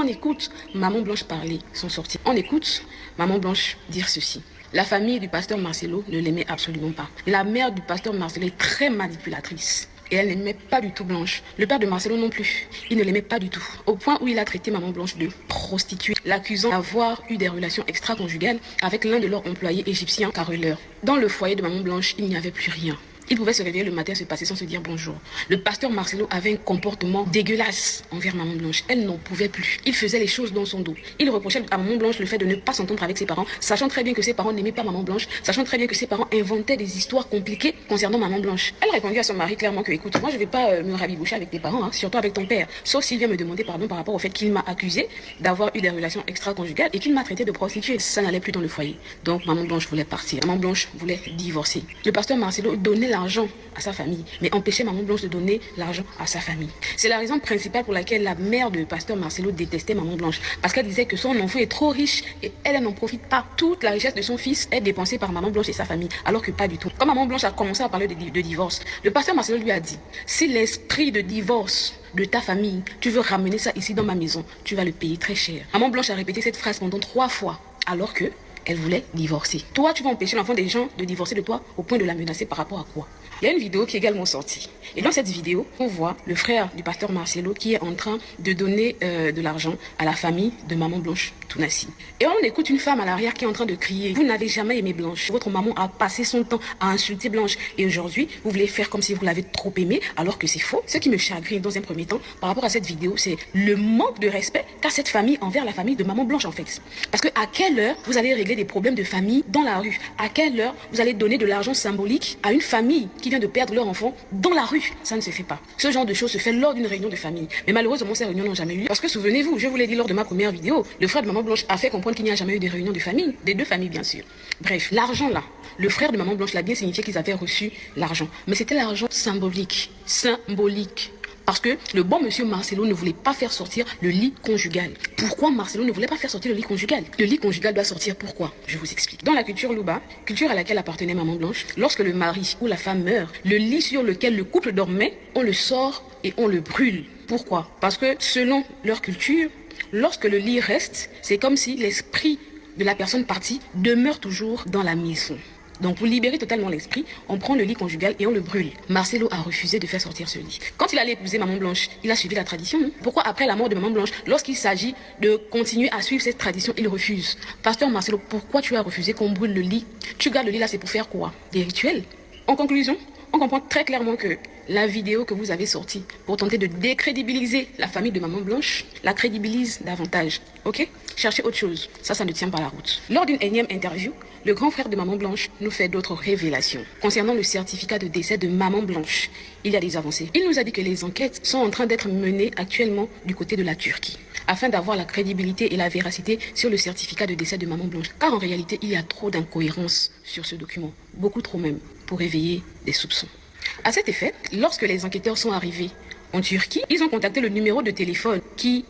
on écoute Maman Blanche parler sont sortis. On écoute Maman Blanche dire ceci. La famille du pasteur Marcelo ne l'aimait absolument pas. La mère du pasteur Marcelo est très manipulatrice. Et elle n'aimait pas du tout Blanche. Le père de Marcelo non plus. Il ne l'aimait pas du tout. Au point où il a traité Maman Blanche de prostituée, l'accusant d'avoir eu des relations extra-conjugales avec l'un de leurs employés égyptiens caroleurs. Dans le foyer de Maman Blanche, il n'y avait plus rien. Il pouvait se réveiller le matin et se passer sans se dire bonjour. Le pasteur Marcelo avait un comportement dégueulasse envers Maman Blanche. Elle n'en pouvait plus. Il faisait les choses dans son dos. Il reprochait à Maman Blanche le fait de ne pas s'entendre avec ses parents, sachant très bien que ses parents n'aimaient pas Maman Blanche, sachant très bien que ses parents inventaient des histoires compliquées concernant Maman Blanche. Elle répondit à son mari clairement que, écoute, moi je ne vais pas me rabiboucher avec tes parents, surtout avec ton père. Sauf s'il vient me demander pardon par rapport au fait qu'il m'a accusé d'avoir eu des relations extra-conjugales et qu'il m'a traité de prostituée. Ça n'allait plus dans le foyer. Donc Maman Blanche voulait partir. Maman Blanche voulait divorcer. Le pasteur Marcelo donnait l'argent à sa famille, mais empêchait Maman Blanche de donner l'argent à sa famille. C'est la raison principale pour laquelle la mère de pasteur Marcelo détestait Maman Blanche, parce qu'elle disait que son enfant est trop riche et elle n'en profite pas. Toute la richesse de son fils est dépensée par Maman Blanche et sa famille, alors que pas du tout. Quand Maman Blanche a commencé à parler de divorce, le pasteur Marcelo lui a dit, si l'esprit de divorce de ta famille, tu veux ramener ça ici dans ma maison, tu vas le payer très cher. Maman Blanche a répété cette phrase pendant 3 fois, alors que elle voulait divorcer. Toi, tu vas empêcher l'enfant des gens de divorcer de toi au point de la menacer par rapport à quoi? Il y a une vidéo qui est également sortie. Et dans cette vidéo, on voit le frère du pasteur Marcelo qui est en train de donner de l'argent à la famille de Maman Blanche Tounassi. Et on écoute une femme à l'arrière qui est en train de crier. Vous n'avez jamais aimé Blanche. Votre maman a passé son temps à insulter Blanche. Et aujourd'hui, vous voulez faire comme si vous l'avez trop aimée, alors que c'est faux. Ce qui me chagrine dans un premier temps par rapport à cette vidéo, c'est le manque de respect qu'a cette famille envers la famille de Maman Blanche en fait. Parce que à quelle heure vous allez régler des problèmes de famille dans la rue? À quelle heure vous allez donner de l'argent symbolique à une famille qui vient de perdre leur enfant dans la rue? Ça ne se fait pas. Ce genre de choses se fait lors d'une réunion de famille. Mais malheureusement, ces réunions n'ont jamais eu lieu. Parce que souvenez-vous, je vous l'ai dit lors de ma première vidéo, le frère de Maman Blanche a fait comprendre qu'il n'y a jamais eu de réunion de famille, des deux familles bien sûr. Bref, l'argent là, le frère de Maman Blanche l'a bien signifié qu'ils avaient reçu l'argent. Mais c'était l'argent symbolique. Symbolique. Parce que le bon monsieur Marcelo ne voulait pas faire sortir le lit conjugal. Pourquoi Marcelo ne voulait pas faire sortir le lit conjugal? Le lit conjugal doit sortir pourquoi? Je vous explique. Dans la culture Luba, culture à laquelle appartenait Maman Blanche, lorsque le mari ou la femme meurt, le lit sur lequel le couple dormait, on le sort et on le brûle. Pourquoi? Parce que selon leur culture, lorsque le lit reste, c'est comme si l'esprit de la personne partie demeure toujours dans la maison. Donc pour libérer totalement l'esprit, on prend le lit conjugal et on le brûle. Marcelo a refusé de faire sortir ce lit. Quand il allait épouser Maman Blanche, il a suivi la tradition. Pourquoi après la mort de Maman Blanche, lorsqu'il s'agit de continuer à suivre cette tradition, il refuse? Pasteur Marcelo, pourquoi tu as refusé qu'on brûle le lit? Tu gardes le lit là, c'est pour faire quoi? Des rituels? En conclusion, on comprend très clairement que la vidéo que vous avez sortie pour tenter de décrédibiliser la famille de Maman Blanche la crédibilise davantage. Ok? Cherchez autre chose. Ça ne tient pas la route. Lors d'une énième interview, le grand frère de Maman Blanche nous fait d'autres révélations. Concernant le certificat de décès de Maman Blanche, il y a des avancées. Il nous a dit que les enquêtes sont en train d'être menées actuellement du côté de la Turquie, afin d'avoir la crédibilité et la véracité sur le certificat de décès de Maman Blanche. Car en réalité, il y a trop d'incohérences sur ce document. Beaucoup trop même, pour éveiller des soupçons. À cet effet, lorsque les enquêteurs sont arrivés en Turquie, ils ont contacté le numéro de téléphone qui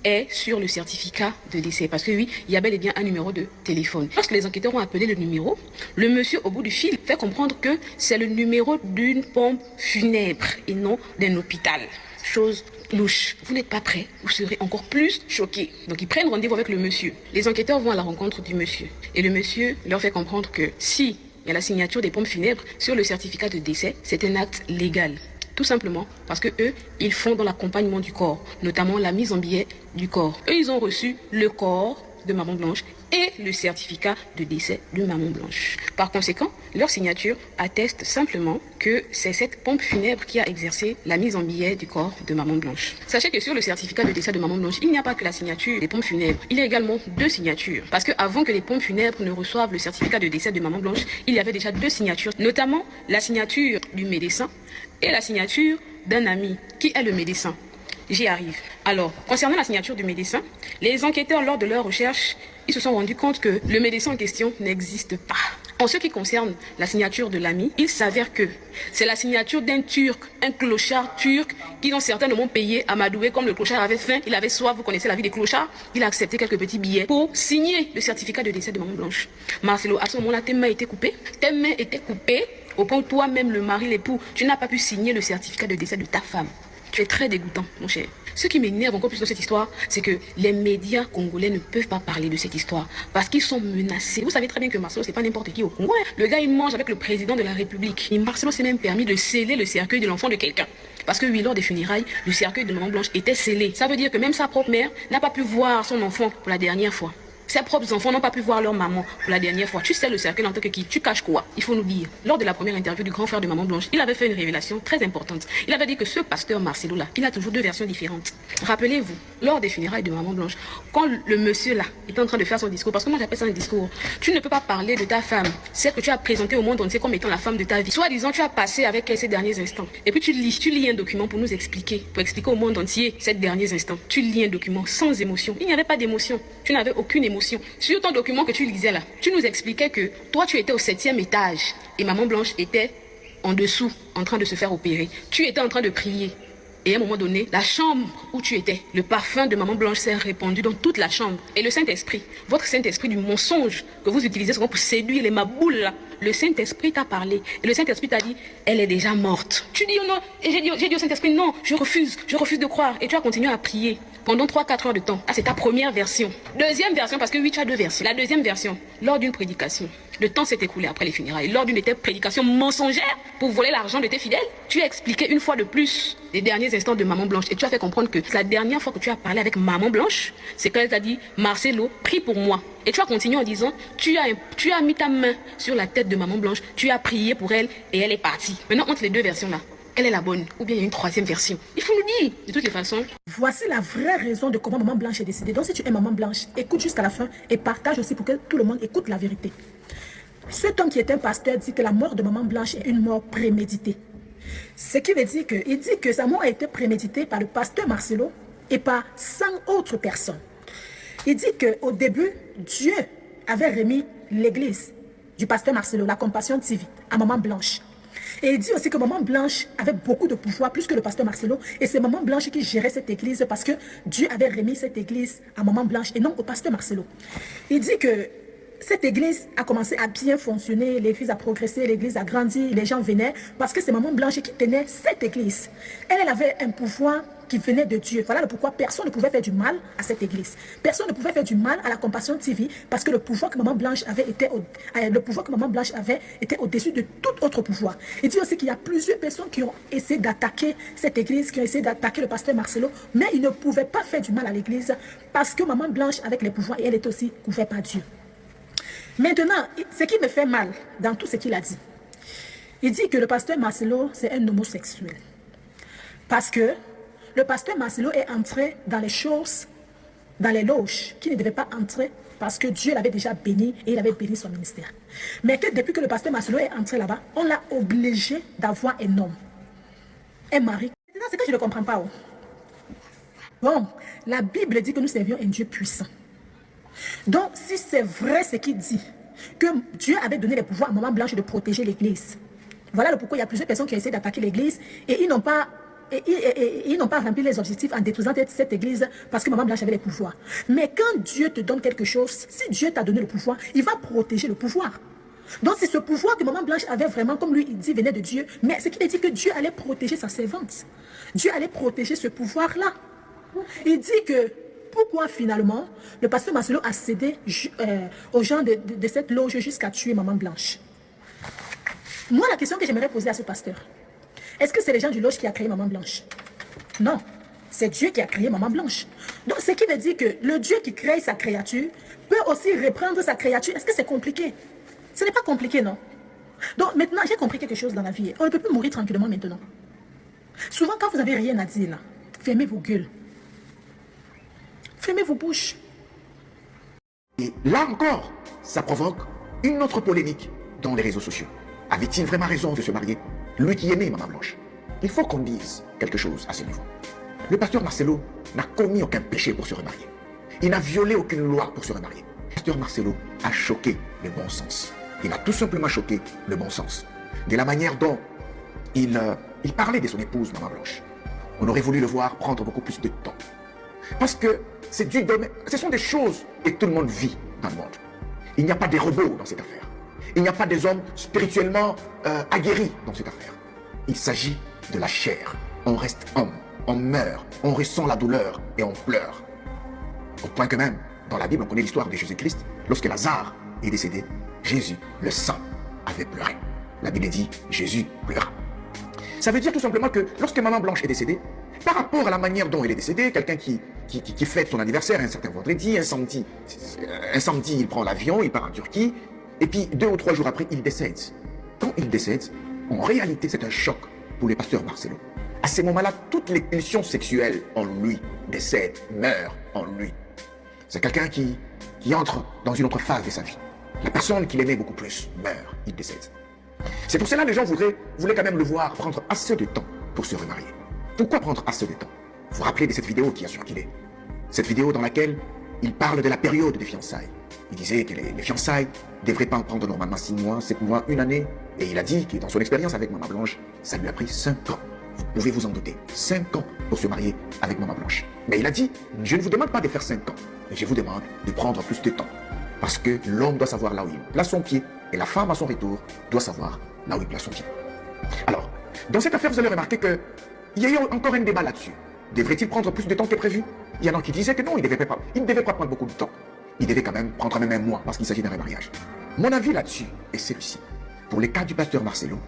est sur le certificat de décès. Parce que oui, il y a bel et bien un numéro de téléphone. Lorsque les enquêteurs ont appelé le numéro, le monsieur au bout du fil fait comprendre que c'est le numéro d'une pompe funèbre et non d'un hôpital. Chose louche. Vous n'êtes pas prêts, vous serez encore plus choqués. Donc ils prennent rendez-vous avec le monsieur. Les enquêteurs vont à la rencontre du monsieur. Et le monsieur leur fait comprendre que si il y a la signature des pompes funèbres sur le certificat de décès, c'est un acte légal. Tout simplement parce que eux, ils font dans l'accompagnement du corps, notamment la mise en billet du corps. Eux, ils ont reçu le corps de Maman Blanche et le certificat de décès de Maman Blanche. Par conséquent, leur signature atteste simplement que c'est cette pompe funèbre qui a exercé la mise en billet du corps de Maman Blanche. Sachez que sur le certificat de décès de Maman Blanche, il n'y a pas que la signature des pompes funèbres, il y a également 2 signatures. Parce qu'avant que les pompes funèbres ne reçoivent le certificat de décès de Maman Blanche, il y avait déjà 2 signatures, notamment la signature du médecin et la signature d'un ami qui est le médecin. J'y arrive. Alors, concernant la signature du médecin, les enquêteurs, lors de leur recherche, ils se sont rendus compte que le médecin en question n'existe pas. En ce qui concerne la signature de l'ami, il s'avère que c'est la signature d'un Turc, un clochard turc, qui dans certains de mon pays, Amadoué, comme le clochard avait faim, il avait soif, vous connaissez la vie des clochards, il a accepté quelques petits billets pour signer le certificat de décès de Maman Blanche. Marcelo, à ce moment-là, tes mains étaient coupées au point où toi-même, le mari, l'époux, tu n'as pas pu signer le certificat de décès de ta femme. Tu es très dégoûtant, mon cher. Ce qui m'énerve encore plus dans cette histoire, c'est que les médias congolais ne peuvent pas parler de cette histoire parce qu'ils sont menacés. Vous savez très bien que Marcelo, c'est pas n'importe qui au Congo. Le gars, il mange avec le président de la République. Et Marcelo s'est même permis de sceller le cercueil de l'enfant de quelqu'un. Parce que oui, lors des funérailles, le cercueil de Maman Blanche était scellé. Ça veut dire que même sa propre mère n'a pas pu voir son enfant pour la dernière fois. Ses propres enfants n'ont pas pu voir leur maman pour la dernière fois. Tu sais le cercueil en tant que qui? Tu caches quoi? Il faut nous dire. Lors de la première interview du grand frère de Maman Blanche, il avait fait une révélation très importante. Il avait dit que ce pasteur Marcelo là, il a toujours deux versions différentes. Rappelez-vous, lors des funérailles de Maman Blanche, quand le monsieur là était en train de faire son discours, parce que moi j'appelle ça un discours, tu ne peux pas parler de ta femme, celle que tu as présentée au monde entier comme étant la femme de ta vie. Soit disant tu as passé avec elle ces derniers instants. Et puis tu lis un document pour nous expliquer, pour expliquer au monde entier ces derniers instants. Tu lis un document sans émotion. Il n'y avait pas d'émotion. Tu n'avais aucune émotion. Sur ton document que tu lisais là, tu nous expliquais que toi tu étais au 7e étage et Maman Blanche était en dessous en train de se faire opérer. Tu étais en train de prier. Et à un moment donné, la chambre où tu étais, le parfum de Maman Blanche s'est répandu dans toute la chambre. Et le Saint-Esprit, votre Saint-Esprit du mensonge que vous utilisez souvent pour séduire les maboules là, le Saint-Esprit t'a parlé. Et le Saint-Esprit t'a dit, elle est déjà morte. Tu dis oh non, et j'ai dit au Saint-Esprit, non, je refuse de croire. Et tu as continué à prier pendant 3-4 heures de temps. Ah, c'est ta première version. Deuxième version, parce que oui, tu as deux versions. La deuxième version, lors d'une prédication, le temps s'est écoulé après les funérailles. Lors d'une de tes prédications mensongères pour voler l'argent de tes fidèles, tu as expliqué une fois de plus les derniers instants de Maman Blanche. Et tu as fait comprendre que la dernière fois que tu as parlé avec Maman Blanche, c'est qu'elle t'a dit, Marcelo, prie pour moi. Et tu as continué en disant, tu as mis ta main sur la tête de Maman Blanche, tu as prié pour elle et elle est partie. Maintenant, entre les deux versions-là, quelle est la bonne? Ou bien il y a une troisième version? Il faut nous dire, de toutes les façons. Voici la vraie raison de comment Maman Blanche est décédée. Donc si tu es Maman Blanche, écoute jusqu'à la fin et partage aussi pour que tout le monde écoute la vérité. Cet homme qui est un pasteur dit que la mort de Maman Blanche est une mort préméditée. Ce qui veut dire il dit que sa mort a été préméditée par le pasteur Marcelo et par 100 autres personnes. Il dit qu'au début, Dieu avait remis l'église du pasteur Marcelo, la Compassion TV, à Maman Blanche. Et il dit aussi que Maman Blanche avait beaucoup de pouvoir, plus que le pasteur Marcelo. Et c'est Maman Blanche qui gérait cette église parce que Dieu avait remis cette église à Maman Blanche et non au pasteur Marcelo. Il dit que cette église a commencé à bien fonctionner, l'église a progressé, l'église a grandi, les gens venaient parce que c'est Maman Blanche qui tenait cette église. Elle avait un pouvoir qui venait de Dieu. Voilà le pourquoi personne ne pouvait faire du mal à cette église. Personne ne pouvait faire du mal à la Compassion TV parce que le pouvoir que Maman Blanche avait était au-dessus de tout autre pouvoir. Il dit aussi qu'il y a plusieurs personnes qui ont essayé d'attaquer cette église, qui ont essayé d'attaquer le pasteur Marcelo, mais ils ne pouvaient pas faire du mal à l'église parce que Maman Blanche avec les pouvoirs et elle est aussi couverte par Dieu. Maintenant, ce qui me fait mal dans tout ce qu'il a dit, il dit que le pasteur Marcelo, c'est un homosexuel. Parce que le pasteur Marcelo est entré dans les choses, dans les loges, qui ne devait pas entrer parce que Dieu l'avait déjà béni et il avait béni son ministère. Mais que depuis que le pasteur Marcelo est entré là-bas, on l'a obligé d'avoir un homme, un mari. C'est que je ne comprends pas. Bon, la Bible dit que nous servions un Dieu puissant. Donc, si c'est vrai ce qu'il dit, que Dieu avait donné le pouvoir à Maman Blanche de protéger l'église, voilà le pourquoi il y a plusieurs personnes qui ont essayé d'attaquer l'église et ils n'ont pas rempli les objectifs en détruisant cette église parce que Maman Blanche avait les pouvoirs. Mais quand Dieu te donne quelque chose, si Dieu t'a donné le pouvoir, il va protéger le pouvoir. Donc c'est ce pouvoir que Maman Blanche avait vraiment, comme lui il dit, venait de Dieu. Mais ce qu'il dit que Dieu allait protéger sa servante. Dieu allait protéger ce pouvoir-là. Il dit que pourquoi finalement le pasteur Marcelo a cédé aux gens de cette loge jusqu'à tuer Maman Blanche. Moi, la question que j'aimerais poser à ce pasteur, est-ce que c'est les gens du loge qui a créé Maman Blanche? Non, c'est Dieu qui a créé Maman Blanche. Donc, ce qui veut dire que le Dieu qui crée sa créature peut aussi reprendre sa créature. Est-ce que c'est compliqué? Ce n'est pas compliqué, non? Donc, maintenant, j'ai compris quelque chose dans la vie. On ne peut plus mourir tranquillement maintenant. Souvent, quand vous n'avez rien à dire, là, fermez vos gueules. Fermez vos bouches. Et là encore, ça provoque une autre polémique dans les réseaux sociaux. Avait-il vraiment raison de se marier? Lui qui aimait Maman Blanche. Il faut qu'on dise quelque chose à ce niveau. Le pasteur Marcelo n'a commis aucun péché pour se remarier. Il n'a violé aucune loi pour se remarier. Le pasteur Marcelo a choqué le bon sens. Il a tout simplement choqué le bon sens. De la manière dont il parlait de son épouse Maman Blanche. On aurait voulu le voir prendre beaucoup plus de temps. Parce que c'est du domaine, ce sont des choses que tout le monde vit dans le monde. Il n'y a pas des robots dans cette affaire. Il n'y a pas des hommes spirituellement aguerris dans cette affaire. Il s'agit de la chair. On reste homme. on meurt, on ressent la douleur et on pleure. Au point que même, dans la Bible, on connaît l'histoire de Jésus-Christ. Lorsque Lazare est décédé, Jésus, le saint, avait pleuré. La Bible dit, Jésus pleura. Ça veut dire tout simplement que lorsque Maman Blanche est décédée, par rapport à la manière dont elle est décédée, quelqu'un qui fête son anniversaire un certain vendredi, un samedi, il prend l'avion, il part en Turquie, et puis 2 ou 3 jours après, il décède. Quand il décède, en réalité, c'est un choc pour le pasteur Marcelo. À ces moments-là, toutes les pulsions sexuelles en lui décèdent, meurent en lui. C'est quelqu'un qui entre dans une autre phase de sa vie. La personne qu'il aimait beaucoup plus meurt, il décède. C'est pour cela que les gens voulaient quand même le voir prendre assez de temps pour se remarier. Pourquoi prendre assez de temps? Vous vous rappelez de cette vidéo qui a circulé? Cette vidéo dans laquelle il parle de la période des fiançailles. Il disait que les fiançailles ne devraient pas en prendre normalement 6 mois, 7 mois, 1 année. Et il a dit que dans son expérience avec Maman Blanche, ça lui a pris 5 ans. Vous pouvez vous en douter. 5 ans pour se marier avec Maman Blanche. Mais il a dit, je ne vous demande pas de faire 5 ans, mais je vous demande de prendre plus de temps. Parce que l'homme doit savoir là où il place son pied, et la femme à son retour doit savoir là où il place son pied. Alors, dans cette affaire, vous allez remarquer qu'il y a eu encore un débat là-dessus. Devrait-il prendre plus de temps que prévu? Il y en a qui disaient que non, il ne devait pas prendre beaucoup de temps. Il devait quand même prendre même 1 mois, parce qu'il s'agit d'un remariage. Mon avis là-dessus est celui-ci. Pour les cas du pasteur Marcelo,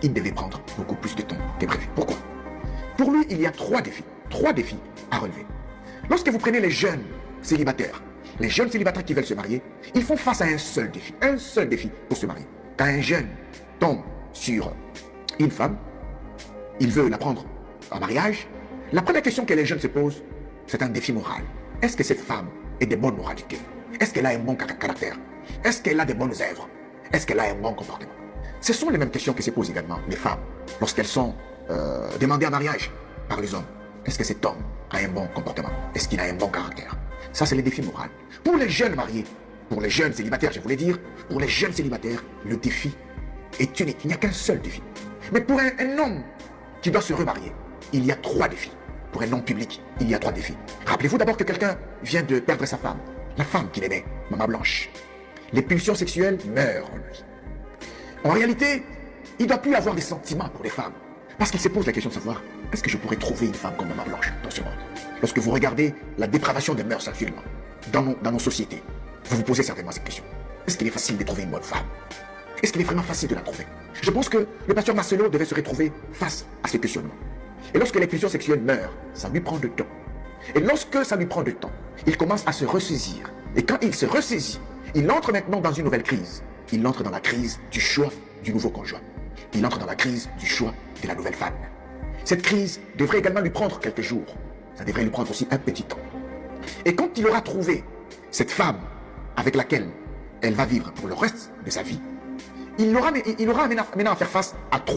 il devait prendre beaucoup plus de temps que prévu. Pourquoi? Pour lui, il y a 3 défis. 3 défis à relever. Lorsque vous prenez les jeunes célibataires qui veulent se marier, ils font face à un seul défi pour se marier. Quand un jeune tombe sur une femme, il veut la prendre en mariage, la première question que les jeunes se posent, c'est un défi moral. Est-ce que cette femme est de bonne moralité? Est-ce qu'elle a un bon caractère? Est-ce qu'elle a de bonnes œuvres? Est-ce qu'elle a un bon comportement? Ce sont les mêmes questions que se posent également les femmes lorsqu'elles sont demandées en mariage par les hommes. Est-ce que cet homme a un bon comportement? Est-ce qu'il a un bon caractère? Ça, c'est les défis moraux. Pour les jeunes mariés, pour les jeunes célibataires, je voulais dire, pour les jeunes célibataires, le défi est unique. Il n'y a qu'un seul défi. Mais pour un homme qui doit se remarier, il y a 3 défis. Pour un homme public, il y a 3 défis. Rappelez-vous d'abord que quelqu'un vient de perdre sa femme, la femme qu'il aimait, Maman Blanche. Les pulsions sexuelles meurent en lui. En réalité, il ne doit plus avoir des sentiments pour les femmes. Parce qu'il se pose la question de savoir, est-ce que je pourrais trouver une femme comme Maman Blanche dans ce monde? Lorsque vous regardez la dépravation des mœurs actuellement, dans nos sociétés, vous vous posez certainement cette question. Est-ce qu'il est facile de trouver une bonne femme? Est-ce qu'il est vraiment facile de la trouver? Je pense que le pasteur Marcelo devait se retrouver face à ce questionnement. Et lorsque les pulsions sexuelles meurent, ça lui prend du temps. Et lorsque ça lui prend du temps, il commence à se ressaisir. Et quand il se ressaisit, il entre maintenant dans une nouvelle crise. Il entre dans la crise du choix du nouveau conjoint. Il entre dans la crise du choix de la nouvelle femme. Cette crise devrait également lui prendre quelques jours. Ça devrait lui prendre aussi un petit temps. Et quand il aura trouvé cette femme avec laquelle elle va vivre pour le reste de sa vie, il aura maintenant à faire face à 3